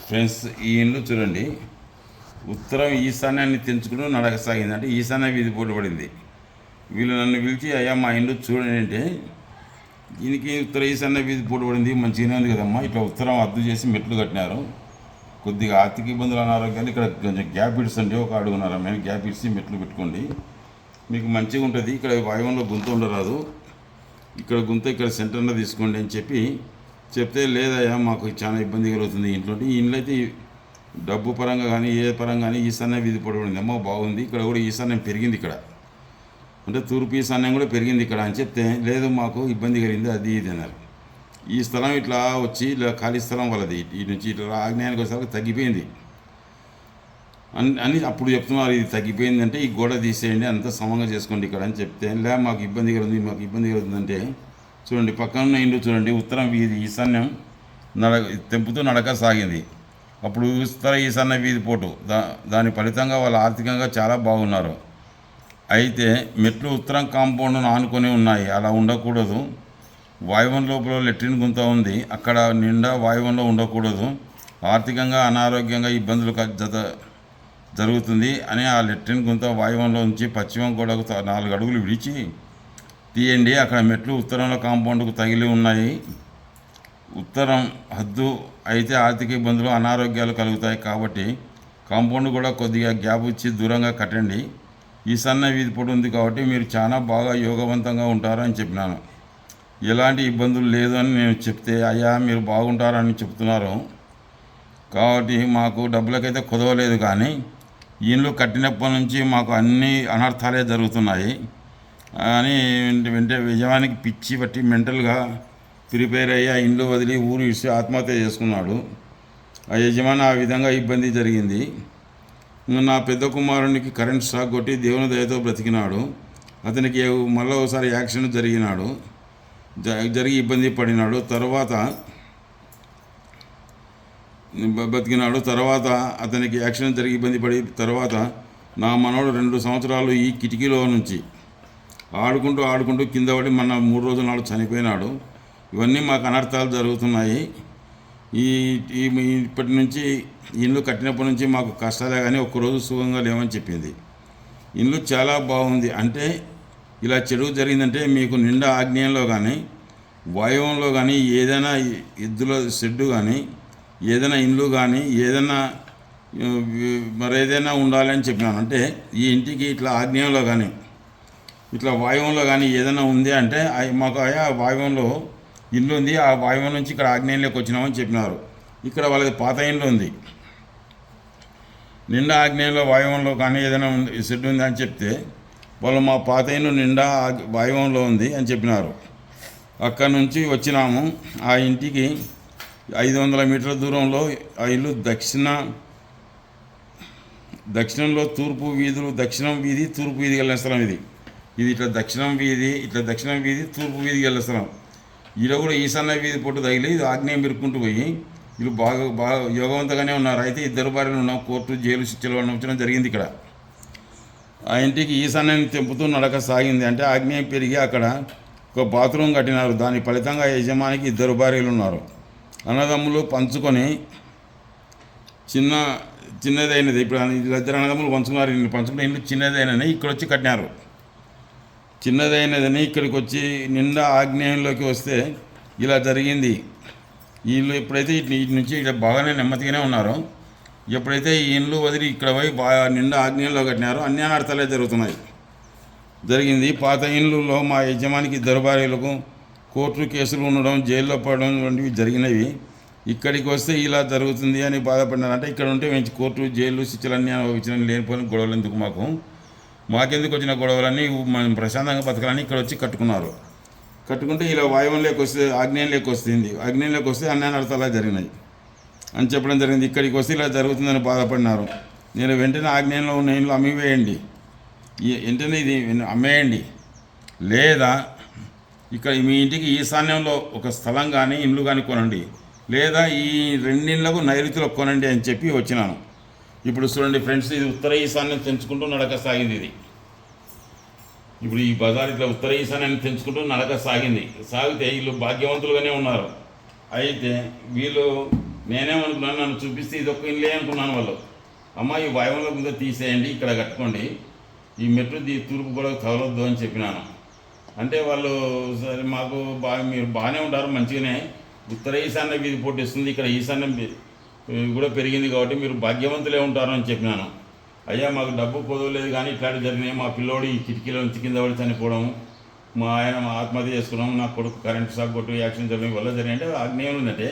Friends, ఈ ఇండ్లు చూడండి. ఉత్తరం ఈశాన్యాన్ని తెంచుకుంటూ నడక సాగింది. అంటే ఈశాన్య వీధి పోటీ పడింది. వీళ్ళు నన్ను పిలిచి, అయ్యా మా ఇండ్లు చూడండి అంటే, దీనికి ఉత్తర ఈశాన్య వీధి పోటీ పడింది, మంచిగానే ఉంది కదమ్మా, ఇట్లా ఉత్తరం అద్దు చేసి మెట్లు కట్టినారు, కొద్దిగా ఆర్థిక ఇబ్బందులు అనారోగ్యాలు ఇక్కడ కొంచెం గ్యాప్ ఇడ్సండి, ఒక అడుగున్నారా మేము గ్యాప్ ఇడ్సి మెట్లు పెట్టుకోండి, మీకు మంచిగా ఉంటుంది, ఇక్కడ వాయువంలో గుంత ఉండరాదు, ఇక్కడ గుంత ఇక్కడ సెంటర్లో తీసుకోండి అని చెప్తే, లేదయ్యా మాకు చాలా ఇబ్బంది కలుగుతుంది ఇంట్లో. ఈ ఇంట్లో అయితే డబ్బు పరంగా కానీ ఏ పరంగా కానీ ఈశాన్య వీధి పడబడింది అమ్మో బాగుంది, ఇక్కడ కూడా ఈశాన్యం పెరిగింది, ఇక్కడ అంటే తూర్పు ఈశాన్యం కూడా పెరిగింది ఇక్కడ అని చెప్తే, లేదు మాకు ఇబ్బంది కలిగింది అది ఇది అన్నారు. ఈ స్థలం ఇట్లా వచ్చి ఇలా ఖాళీ స్థలం వాళ్ళది, ఈ నుంచి ఇట్లా ఆగ్నేయానికి వచ్చేసరికి తగ్గిపోయింది అని అప్పుడు చెప్తున్నారు. ఇది తగ్గిపోయింది అంటే ఈ గోడ తీసేయండి, అంతా సమంగా చేసుకోండి ఇక్కడ అని చెప్తే, లే మాకు ఇబ్బంది కలుగుతుందంటే చూడండి పక్కన ఇండ్లు చూడండి, ఉత్తరం వీధి ఈశాన్యం తెంపుతూ నడక సాగింది. అప్పుడు ఉత్తర ఈశాన్య వీధి పోటు దాని ఫలితంగా వాళ్ళు ఆర్థికంగా చాలా బాగున్నారు. అయితే మెట్లు ఉత్తరం కాంపౌండ్ను ఆనుకొని ఉన్నాయి, అలా ఉండకూడదు. వాయువం లోపల లెట్రిన్ గుంత ఉంది, అక్కడ నిండా వాయువంలో ఉండకూడదు, ఆర్థికంగా అనారోగ్యంగా ఇబ్బందులు జరుగుతుంది అని ఆ లెట్రిన్ గుంత వాయువంలో నుంచి పశ్చిమం గోడకు 4 అడుగులు విడిచి తీయండి. అక్కడ మెట్లు ఉత్తరంలో కాంపౌండ్కు తగిలి ఉన్నాయి. ఉత్తరం హద్దు అయితే ఆర్థిక ఇబ్బందులు అనారోగ్యాలు కలుగుతాయి కాబట్టి కాంపౌండ్ కూడా కొద్దిగా గ్యాప్ ఇచ్చి దూరంగా కట్టండి. ఈశాన్య వీధి పొడి ఉంది కాబట్టి మీరు చాలా బాగా యోగవంతంగా ఉంటారని చెప్పినాను. ఎలాంటి ఇబ్బందులు లేదు అని నేను చెప్తే, అయ్యా మీరు బాగుంటారని చెప్తున్నారు కాబట్టి మాకు డబ్బులకైతే కుదవలేదు, కానీ ఇల్లు కట్టినప్పటి నుంచి మాకు అన్ని అనర్థాలే జరుగుతున్నాయి అని యజమానికి పిచ్చి పట్టి మెంటల్గా ప్రిపేర్ అయ్యి ఆ ఇండ్లు వదిలి ఊరు ఇచ్చి ఆత్మహత్య చేసుకున్నాడు. ఆ యజమాని ఆ విధంగా ఇబ్బంది జరిగింది. నా పెద్ద కుమారునికి కరెంట్ షాక్ కొట్టి దేవుని దయతో బ్రతికినాడు. అతనికి మళ్ళీ ఒకసారి యాక్సిడెంట్ జరిగి ఇబ్బంది పడినాడు. తర్వాత అతనికి యాక్సిడెంట్ జరిగి ఇబ్బంది పడి తర్వాత నా మనవడు 2 సంవత్సరాలు ఈ కిటికీలో నుంచి ఆడుకుంటూ కింద పడి మన 3 రోజుల నాడు చనిపోయినాడు. ఇవన్నీ మాకు అనర్థాలు జరుగుతున్నాయి. ఇప్పటి నుంచి ఇల్లు కట్టినప్పటి నుంచి మాకు కష్టాలే కానీ ఒక్కరోజు సుఖంగా లేవని చెప్పింది. ఇల్లు చాలా బాగుంది అంటే ఇలా చెడు జరిగిందంటే మీకు నిండా ఆగ్నేయంలో కానీ వాయువంలో కానీ ఏదైనా ఎద్దుల షెడ్డు కానీ ఏదైనా ఇల్లు కానీ ఏదైనా మరేదైనా ఉండాలని చెప్పినాను. అంటే ఈ ఇంటికి ఇట్లా ఆగ్నేయంలో కానీ ఇట్లా వాయువంలో కానీ ఏదైనా ఉంది అంటే మాకు వాయువంలో ఇల్లు ఉంది, ఆ వాయువం నుంచి ఇక్కడ ఆగ్నేయంలోకి వచ్చినామని చెప్పినారు. ఇక్కడ వాళ్ళది పాత ఇల్లు ఉంది, నిండా ఆగ్నేయంలో వాయువంలో కానీ ఏదైనా షెడ్ ఉంది అని చెప్తే వాళ్ళు మా పాత ఇల్లు నిండా వాయువంలో ఉంది అని చెప్పినారు. అక్కడ నుంచి వచ్చినాము. ఆ ఇంటికి 500 మీటర్ల దూరంలో ఆ ఇల్లు దక్షిణంలో తూర్పు వీధులు, దక్షిణం వీధి తూర్పు వీధికి వెళ్ళిన స్థలం ఇది ఇట్లా దక్షిణం వీధి తూర్పు వీధికి వెళ్ళిన స్థలం. ఈలో కూడా ఈశాన్య వీధి పొట్టు తగిలి ఇది ఆగ్నేయం పెరుక్కుంటూ పోయి వీళ్ళు బాగా యోగవంతంగానే ఉన్నారు. అయితే 2 భార్యలు ఉన్నాం, కోర్టు జైలు శిక్షలు అనుభవించడం జరిగింది. ఇక్కడ ఆ ఇంటికి ఈశాన్యాన్ని తెంపుతూ నడక సాగింది. అంటే ఆగ్నేయం పెరిగి అక్కడ ఒక బాత్రూమ్ కట్టినారు. దాని ఫలితంగా యజమానికి 2 భార్యలు ఉన్నారు. అన్నదమ్ములు పంచుకొని చిన్నదైనది. ఇప్పుడు 2 అన్నదమ్ములు పంచుకున్న ఇల్లు చిన్నదైనది ఇక్కడ వచ్చి కట్టినారు. చిన్నదైనదని ఇక్కడికి వచ్చి నిండా ఆగ్నేయంలోకి వస్తే ఇలా జరిగింది. వీళ్ళు ఎప్పుడైతే ఇటు నుంచి ఇక్కడ బాగానే నెమ్మదిగానే ఉన్నారు, ఎప్పుడైతే ఈ ఇండ్లు వదిలి ఇక్కడ పోయి నిండా ఆగ్నేయంలో కట్టినారో అన్ని అనర్థాలే జరిగింది. పాత ఇండ్లలో మా యజమానికి 2 భార్యలకు కోర్టు కేసులు ఉండడం, జైల్లో పడడం వంటివి జరిగినవి. ఇక్కడికి వస్తే ఇలా జరుగుతుంది అని బాధపడినారు. అంటే ఇక్కడ ఉంటే మంచి కోర్టు జైలు శిక్షలు అన్నీ అనుభవించిన లేనిపోయిన గొడవలు ఎందుకు, మాకెందుకు వచ్చిన గొడవలన్నీ మనం ప్రశాంతంగా బతకాలని ఇక్కడ వచ్చి కట్టుకుంటే ఇలా వాయువంలోకి వస్తే ఆగ్నేయంలోకి వస్తుంది. ఆగ్నేయంలోకి వస్తే అన్ని అనర్థాలు జరిగినాయి అని చెప్పడం జరిగింది. ఇక్కడికి వస్తే ఇలా జరుగుతుందని బాధపడినారు. నేను వెంటనే ఆగ్నేయంలో ఉన్న ఇండ్లు అమ్మివేయండి, వెంటనే ఇది అమ్మేయండి, లేదా ఇక్కడ మీ ఇంటికి ఈశాన్యంలో ఒక స్థలం కానీ ఇల్లు కానీ కొనండి, లేదా ఈ 2 ఇళ్లకు నైరుతిలో కొనండి అని చెప్పి వచ్చినాను. ఇప్పుడు చూడండి ఫ్రెండ్స్, ఇది ఉత్తర ఈశాన్యం తెంచుకుంటూ నడక సాగింది. ఇది ఇప్పుడు ఈ బజార్ ఇట్లా ఉత్తర ఈశాన్యాన్ని తెంచుకుంటూ నడక సాగితే వీళ్ళు భాగ్యవంతులుగానే ఉన్నారు. అయితే వీళ్ళు నేనేమనుకున్నాను, నన్ను చూపిస్తే ఇది ఒక్క ఇల్లే అనుకున్నాను. వాళ్ళు అమ్మ ఈ వాయువులో ముందు తీసేయండి, ఇక్కడ కట్టుకోండి, ఈ మెట్లు తూర్పు కూడా తగలొద్దు అని చెప్పినాను. అంటే వాళ్ళు సరే మాకు బాగా మీరు బాగానే ఉంటారు మంచిగానే, ఉత్తర ఈశాన్య వీధి పోటీ ఇస్తుంది, ఇక్కడ ఈశాన్యం కూడా పెరిగింది కాబట్టి మీరు భాగ్యవంతులే ఉంటారు అని చెప్పినాను. అయ్యా మాకు డబ్బు పొదవలేదు కానీ ఇట్లాంటివి జరిగినాయి, మా పిల్లోడు ఈ కిటికీలో నుంచి కింద పడి చనిపోవడం, మా ఆయన ఆత్మహత్య చేసుకున్నాం, నా కొడుకు కరెంట్ షాక్ కొట్టు యాక్సిడెంట్ జరగడం వల్ల జరిగినాయి. అంటే ఆగ్నేయం ఉందంటే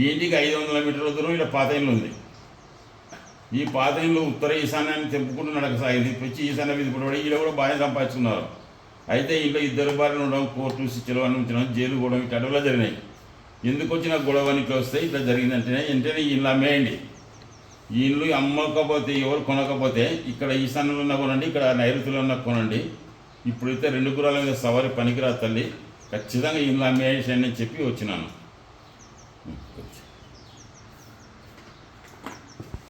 ఈ ఇంటికి 500 మీటర్ల దూరం ఇక్కడ పాత ఇల్లు ఉంది. ఈ పాత ఇల్లు ఉత్తర ఈశాన్యాన్ని తెంపుకుంటూ నడకసాగింది, వచ్చి ఈశాన్య వీధి పడి వీళ్ళు కూడా బాగా సంపాదించుకున్నారు. అయితే ఇంట్లో ఇద్దరు భార్యలు ఉండడం, కోర్టు శిక్షలు అనుమతించడం, జైలు కూడా ఇటు అడవులో జరిగినాయి. ఎందుకు వచ్చిన గొడవ ఇట్లా వస్తే ఇట్లా జరిగిందంటేనే వెంటనే ఈ ఇల్లు అమ్మేయండి, ఈ ఇల్లు అమ్మకపోతే ఎవరు కొనకపోతే ఇక్కడ ఈశాన్యంలో ఉన్న కొనండి, ఇక్కడ నైరుతిలో ఉన్న కొనండి, ఇప్పుడైతే 2 గురాల మీద సవారి పనికిరా తల్లి, ఖచ్చితంగా ఇల్లు అమ్మేసేయండి అని చెప్పి వచ్చినాను.